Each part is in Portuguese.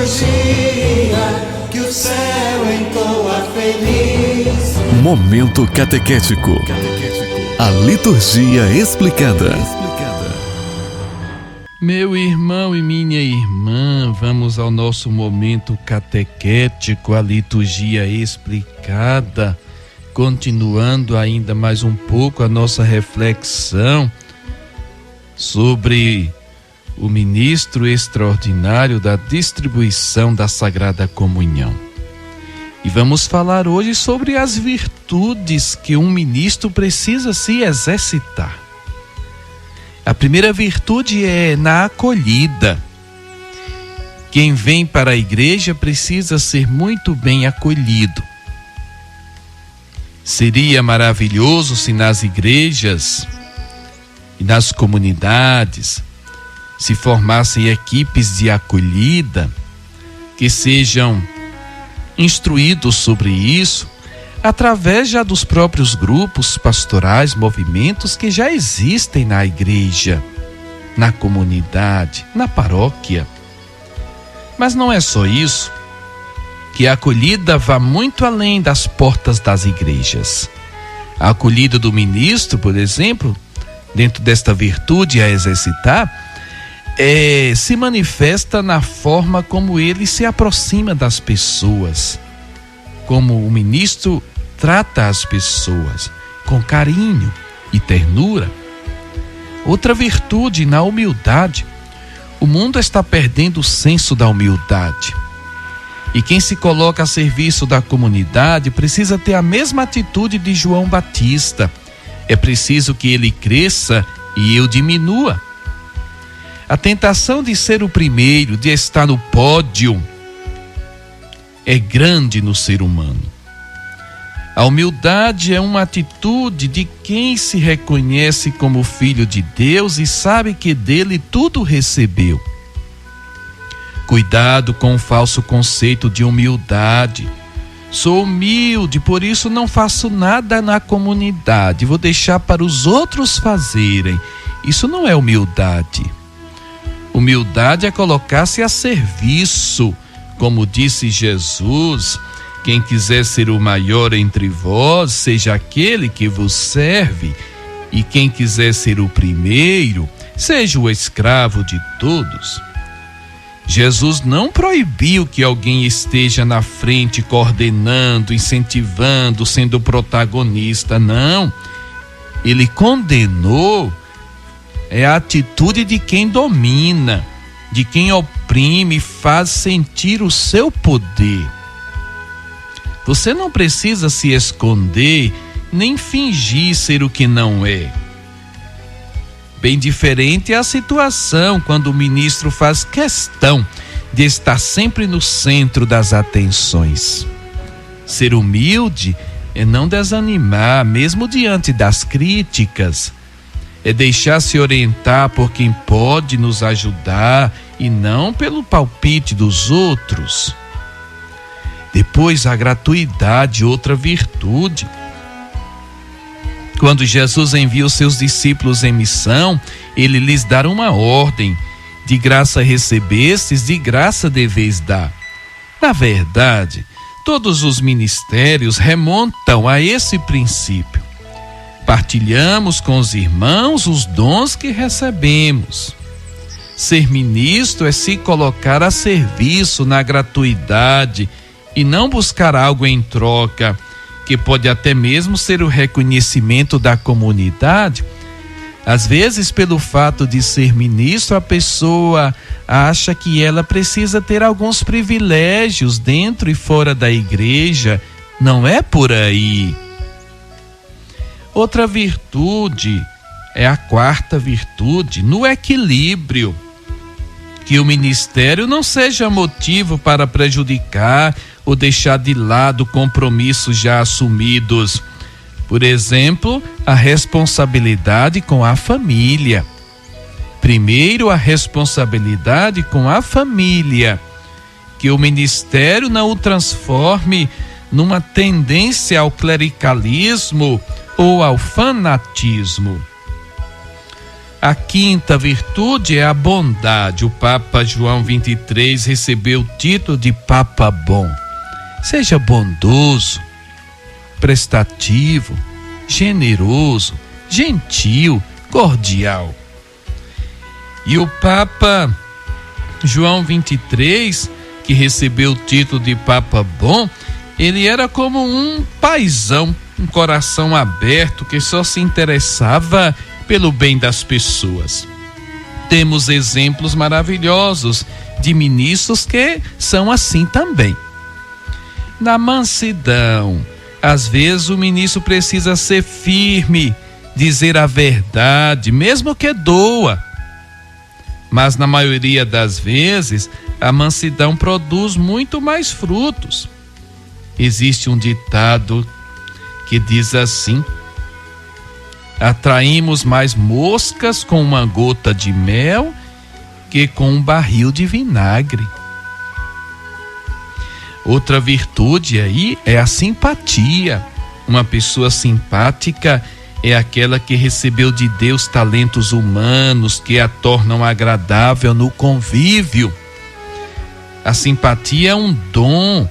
liturgia que o céu entoa feliz. Momento catequético. A liturgia explicada. Meu irmão e minha irmã, vamos ao nosso momento catequético, a liturgia explicada, continuando ainda mais um pouco a nossa reflexão sobre o ministro extraordinário da distribuição da Sagrada Comunhão. E vamos falar hoje sobre as virtudes que um ministro precisa se exercitar. A primeira virtude é na acolhida. Quem vem para a igreja precisa ser muito bem acolhido. Seria maravilhoso se nas igrejas e nas comunidades se formassem equipes de acolhida que sejam instruídos sobre isso através já dos próprios grupos pastorais, movimentos que já existem na igreja, na comunidade, na paróquia. Mas não é só isso, que a acolhida vá muito além das portas das igrejas. A acolhida do ministro, por exemplo, dentro desta virtude a exercitar, se manifesta na forma como ele se aproxima das pessoas, como o ministro trata as pessoas com carinho e ternura. Outra virtude, na humildade. O mundo está perdendo o senso da humildade. E quem se coloca a serviço da comunidade precisa ter a mesma atitude de João Batista. É preciso que ele cresça e eu diminua. A tentação de ser o primeiro, de estar no pódio, é grande no ser humano. A humildade é uma atitude de quem se reconhece como filho de Deus e sabe que dele tudo recebeu. Cuidado com o falso conceito de humildade. Sou humilde, por isso não faço nada na comunidade, vou deixar para os outros fazerem. Isso não é humildade. Humildade é colocar-se a serviço, como disse Jesus: quem quiser ser o maior entre vós, seja aquele que vos serve, e quem quiser ser o primeiro, seja o escravo de todos. Jesus não proibiu que alguém esteja na frente, coordenando, incentivando, sendo protagonista, não. Ele condenou a atitude de quem domina, de quem oprime, faz sentir o seu poder. Você não precisa se esconder, nem fingir ser o que não é. Bem diferente é a situação quando o ministro faz questão de estar sempre no centro das atenções. Ser humilde é não desanimar, mesmo diante das críticas. É deixar-se orientar por quem pode nos ajudar e não pelo palpite dos outros. Depois, a gratuidade, outra virtude. Quando Jesus envia os seus discípulos em missão, ele lhes dá uma ordem: de graça recebestes, de graça deveis dar. Na verdade, todos os ministérios remontam a esse princípio. Partilhamos com os irmãos os dons que recebemos. Ser ministro é se colocar a serviço na gratuidade e não buscar algo em troca, que pode até mesmo ser o reconhecimento da comunidade. Às vezes, pelo fato de ser ministro, a pessoa acha que ela precisa ter alguns privilégios dentro e fora da igreja. Não é por aí. Outra virtude é a quarta virtude, no equilíbrio. Que o ministério não seja motivo para prejudicar ou deixar de lado compromissos já assumidos. Por exemplo, a responsabilidade com a família. Primeiro, a responsabilidade com a família. Que o ministério não o transforme numa tendência ao clericalismo ou ao fanatismo. A quinta virtude é a bondade. O Papa João 23 recebeu o título de Papa Bom. Seja bondoso, prestativo, generoso, gentil, cordial. E o Papa João 23, que recebeu o título de Papa Bom, ele era como um paizão, um coração aberto que só se interessava pelo bem das pessoas. Temos exemplos maravilhosos de ministros que são assim também. Na mansidão, às vezes o ministro precisa ser firme, dizer a verdade, mesmo que doa. Mas na maioria das vezes, a mansidão produz muito mais frutos. Existe um ditado que diz assim: atraímos mais moscas com uma gota de mel que com um barril de vinagre. Outra virtude aí é a simpatia. Uma pessoa simpática é aquela que recebeu de Deus talentos humanos que a tornam agradável no convívio. A simpatia é um dom,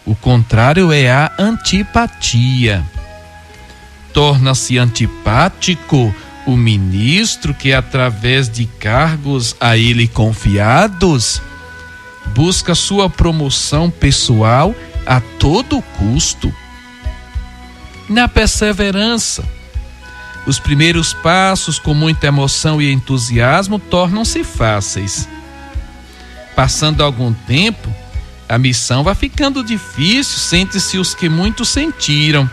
o contrário é a antipatia. Torna-se antipático o ministro que, através de cargos a ele confiados, busca sua promoção pessoal a todo custo. Na perseverança, os primeiros passos, com muita emoção e entusiasmo, tornam-se fáceis. Passando algum tempo, a missão vai ficando difícil, sente-se os que muito sentiram.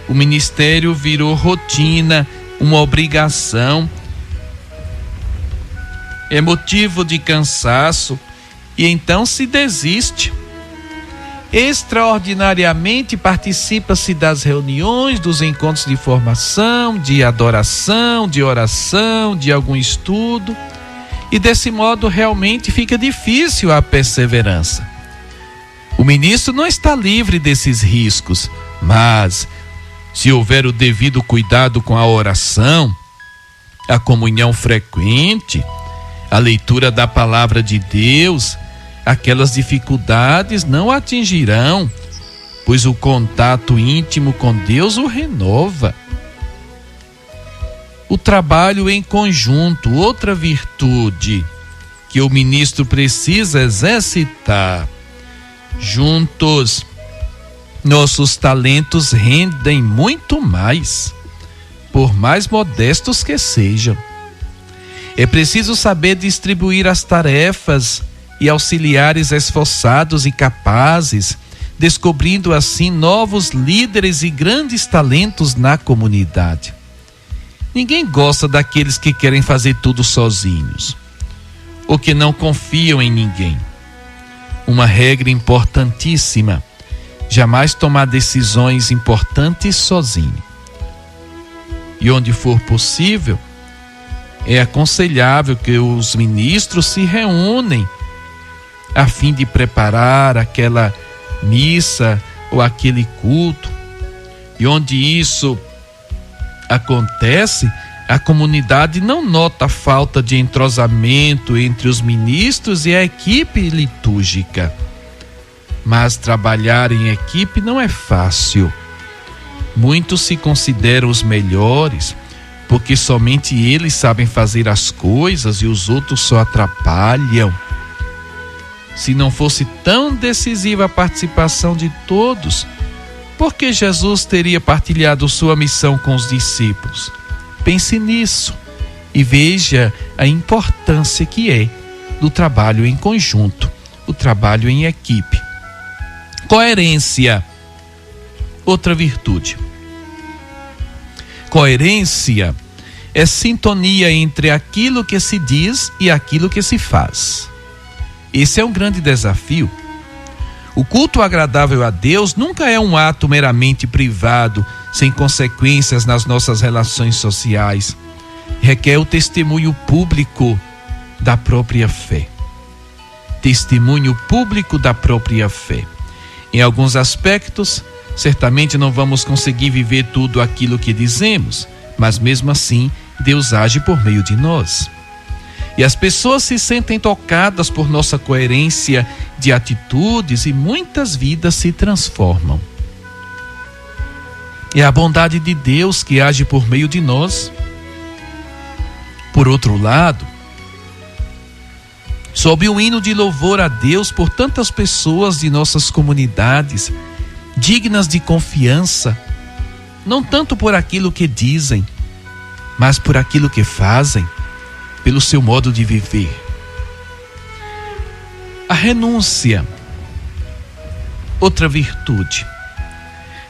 O ministério virou rotina, uma obrigação, é motivo de cansaço e então se desiste. Extraordinariamente participa-se das reuniões, dos encontros de formação, de adoração, de oração, de algum estudo, e desse modo realmente fica difícil a perseverança. O ministro não está livre desses riscos, mas se houver o devido cuidado com a oração, a comunhão frequente, a leitura da palavra de Deus, aquelas dificuldades não atingirão, pois o contato íntimo com Deus o renova. O trabalho em conjunto, outra virtude que o ministro precisa exercitar. Juntos, nossos talentos rendem muito mais, por mais modestos que sejam. É preciso saber distribuir as tarefas e auxiliares esforçados e capazes, descobrindo assim novos líderes e grandes talentos na comunidade. Ninguém gosta daqueles que querem fazer tudo sozinhos, ou que não confiam em ninguém. Uma regra importantíssima: jamais tomar decisões importantes sozinho. E onde for possível, é aconselhável que os ministros se reúnem a fim de preparar aquela missa ou aquele culto. E onde isso acontece, a comunidade não nota a falta de entrosamento entre os ministros e a equipe litúrgica. Mas trabalhar em equipe não é fácil. Muitos se consideram os melhores, porque somente eles sabem fazer as coisas e os outros só atrapalham. Se não fosse tão decisiva a participação de todos, por que Jesus teria partilhado sua missão com os discípulos? Pense nisso e veja a importância que é do trabalho em conjunto, o trabalho em equipe. Coerência, outra virtude. Coerência é sintonia entre aquilo que se diz e aquilo que se faz. Esse é um grande desafio. O culto agradável a Deus nunca é um ato meramente privado, sem consequências nas nossas relações sociais. Requer o testemunho público da própria fé. Testemunho público da própria fé. Em alguns aspectos, certamente não vamos conseguir viver tudo aquilo que dizemos, mas mesmo assim Deus age por meio de nós. E as pessoas se sentem tocadas por nossa coerência de atitudes e muitas vidas se transformam. É a bondade de Deus que age por meio de nós. Por outro lado, sob o hino de louvor a Deus por tantas pessoas de nossas comunidades, dignas de confiança, não tanto por aquilo que dizem, mas por aquilo que fazem, pelo seu modo de viver. A renúncia, outra virtude.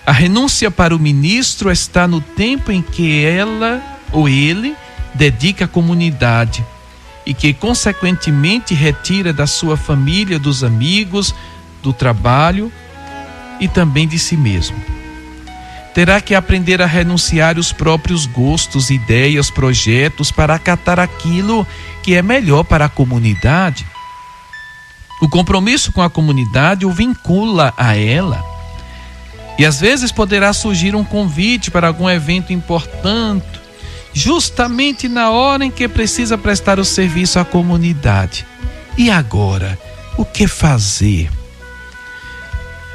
A renúncia para o ministro está no tempo em que ela ou ele dedica à comunidade e que, consequentemente, retira da sua família, dos amigos, do trabalho e também de si mesmo. Terá que aprender a renunciar os próprios gostos, ideias, projetos para acatar aquilo que é melhor para a comunidade. O compromisso com a comunidade o vincula a ela. E às vezes poderá surgir um convite para algum evento importante, justamente na hora em que precisa prestar o serviço à comunidade. E agora, o que fazer?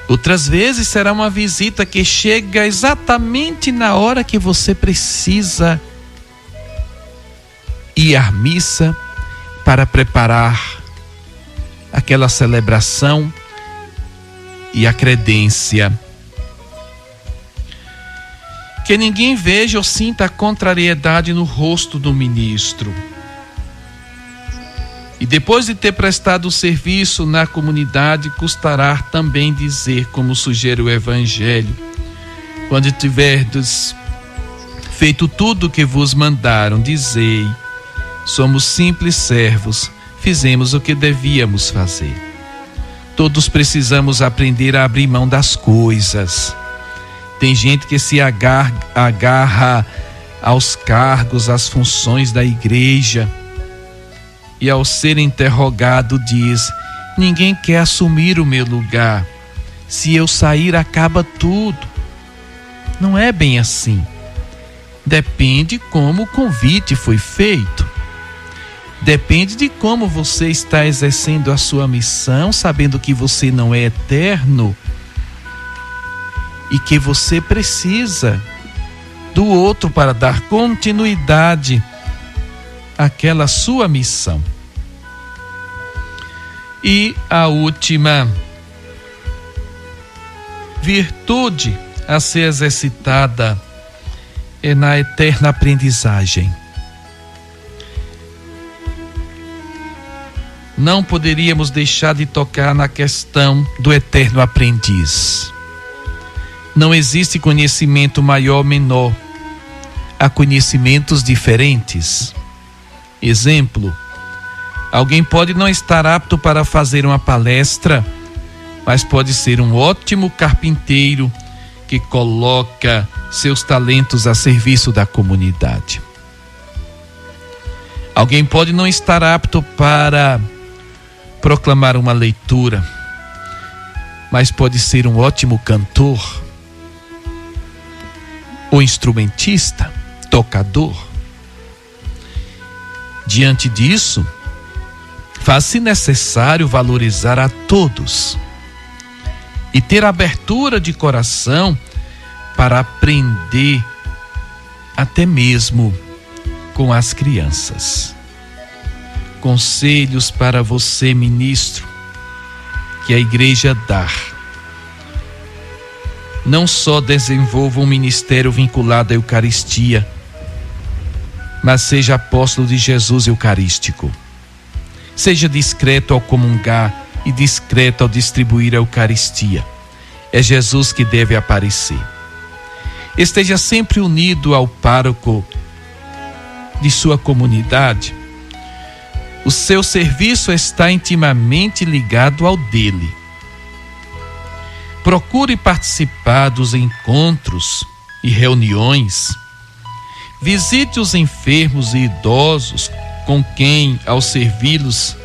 Outras vezes será uma visita que chega exatamente na hora que você precisa ir à missa para preparar aquela celebração e a credência. Que ninguém veja ou sinta a contrariedade no rosto do ministro. E depois de ter prestado o serviço na comunidade, custará também dizer, como sugere o Evangelho: quando tiverdes feito tudo o que vos mandaram, dizei: somos simples servos, fizemos o que devíamos fazer. Todos precisamos aprender a abrir mão das coisas. Tem gente que se agarra aos cargos, às funções da igreja, e ao ser interrogado diz: ninguém quer assumir o meu lugar. Se eu sair, acaba tudo. Não é bem assim. Depende como o convite foi feito. Depende de como você está exercendo a sua missão, sabendo que você não é eterno e que você precisa do outro para dar continuidade àquela sua missão. E a última virtude a ser exercitada é na eterna aprendizagem. Não poderíamos deixar de tocar na questão do eterno aprendiz. Não existe conhecimento maior ou menor. Há conhecimentos diferentes. Exemplo: alguém pode não estar apto para fazer uma palestra, mas pode ser um ótimo carpinteiro que coloca seus talentos a serviço da comunidade. Alguém pode não estar apto para proclamar uma leitura, mas pode ser um ótimo cantor, ou instrumentista, tocador. Diante disso, faz-se necessário valorizar a todos e ter abertura de coração para aprender até mesmo com as crianças. Conselhos para você, ministro, que a igreja dá. Não só desenvolva um ministério vinculado à Eucaristia, mas seja apóstolo de Jesus eucarístico. Seja discreto ao comungar e discreto ao distribuir a Eucaristia. É Jesus que deve aparecer. Esteja sempre unido ao pároco de sua comunidade. O seu serviço está intimamente ligado ao dele. Procure participar dos encontros e reuniões. Visite os enfermos e idosos com quem, ao servi-los,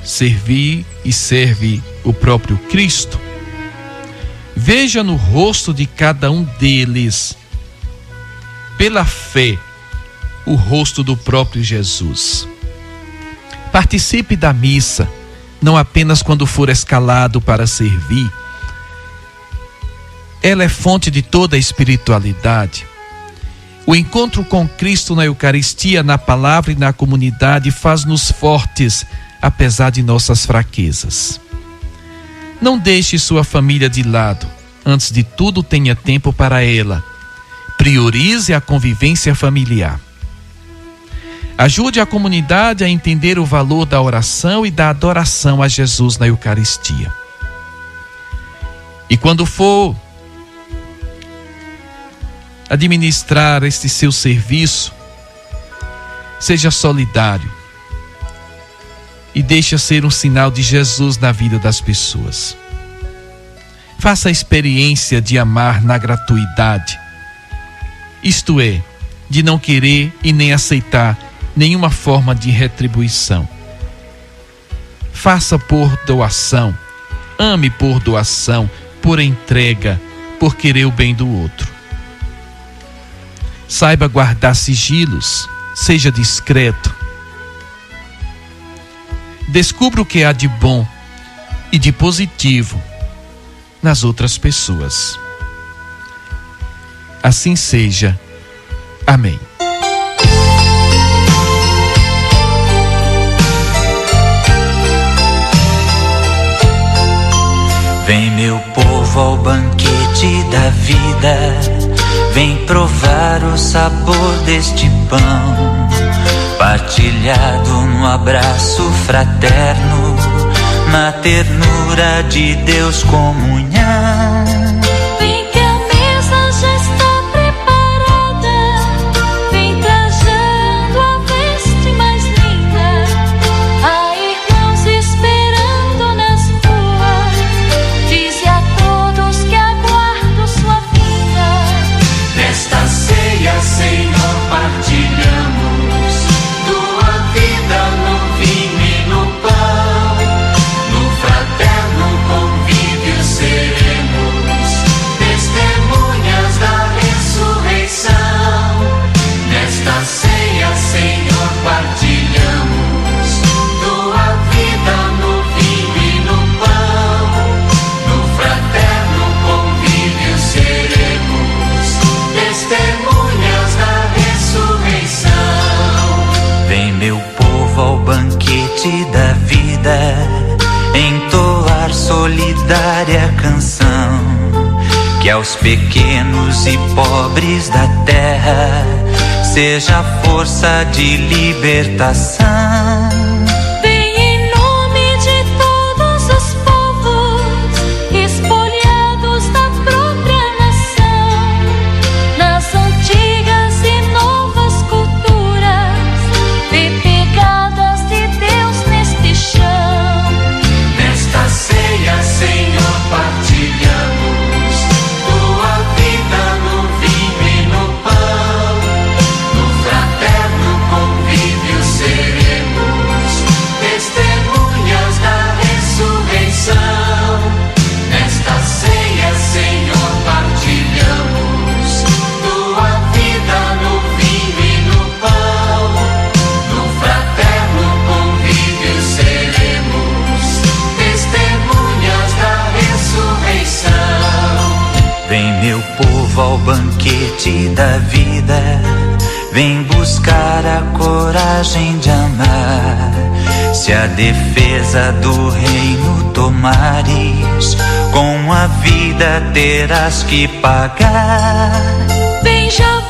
serve o próprio Cristo. Veja no rosto de cada um deles, pela fé, o rosto do próprio Jesus. Participe da missa, não apenas quando for escalado para servir. Ela é fonte de toda a espiritualidade. O encontro com Cristo na Eucaristia, na palavra e na comunidade faz-nos fortes, apesar de nossas fraquezas. Não deixe sua família de lado. Antes de tudo, tenha tempo para ela. Priorize a convivência familiar. Ajude a comunidade a entender o valor da oração e da adoração a Jesus na Eucaristia. E quando for administrar este seu serviço, seja solidário e deixe ser um sinal de Jesus na vida das pessoas. Faça a experiência de amar na gratuidade, isto é, de não querer e nem aceitar nenhuma forma de retribuição. Faça por doação, ame por doação, por entrega, por querer o bem do outro. Saiba guardar sigilos, seja discreto. Descubra o que há de bom e de positivo nas outras pessoas. Assim seja. Amém. Vem, meu povo, ao banquete da vida, vem provar o sabor deste pão, partilhado no abraço fraterno, na ternura de Deus, comunhão. Vem que a mesa já está preparada, vem trajando a veste mais linda, há irmãos esperando nas ruas, dize a todos que aguardo sua vinda. Nesta ceia, Senhor, partilhamos tua vida no vinho e no pão, no fraterno convívio seremos testemunhas da ressurreição. Nesta ceia, Senhor, partilhamos tua vida no vinho e no pão, no fraterno convívio seremos testemunhas da ressurreição. Vem, meu povo, ao banquete da vida, entoar solidária canção, que aos pequenos e pobres da terra seja força de libertação. Vem em nome de todos os povos, espoliados da própria nação, nas antigas e novas culturas, vê pegadas de Deus neste chão. Nesta ceia, Senhor, partilhamos tua vida no vinho e no pão, no fraterno convívio seremos testemunhas da ressurreição. Nesta ceia, Senhor, partilhamos tua vida no vinho e no pão, no fraterno convívio seremos testemunhas da ressurreição. Vem, meu povo, ao banquete da vida, vem buscar a coragem de amar. Se a defesa do reino tomares, com a vida terás que pagar. Vem, já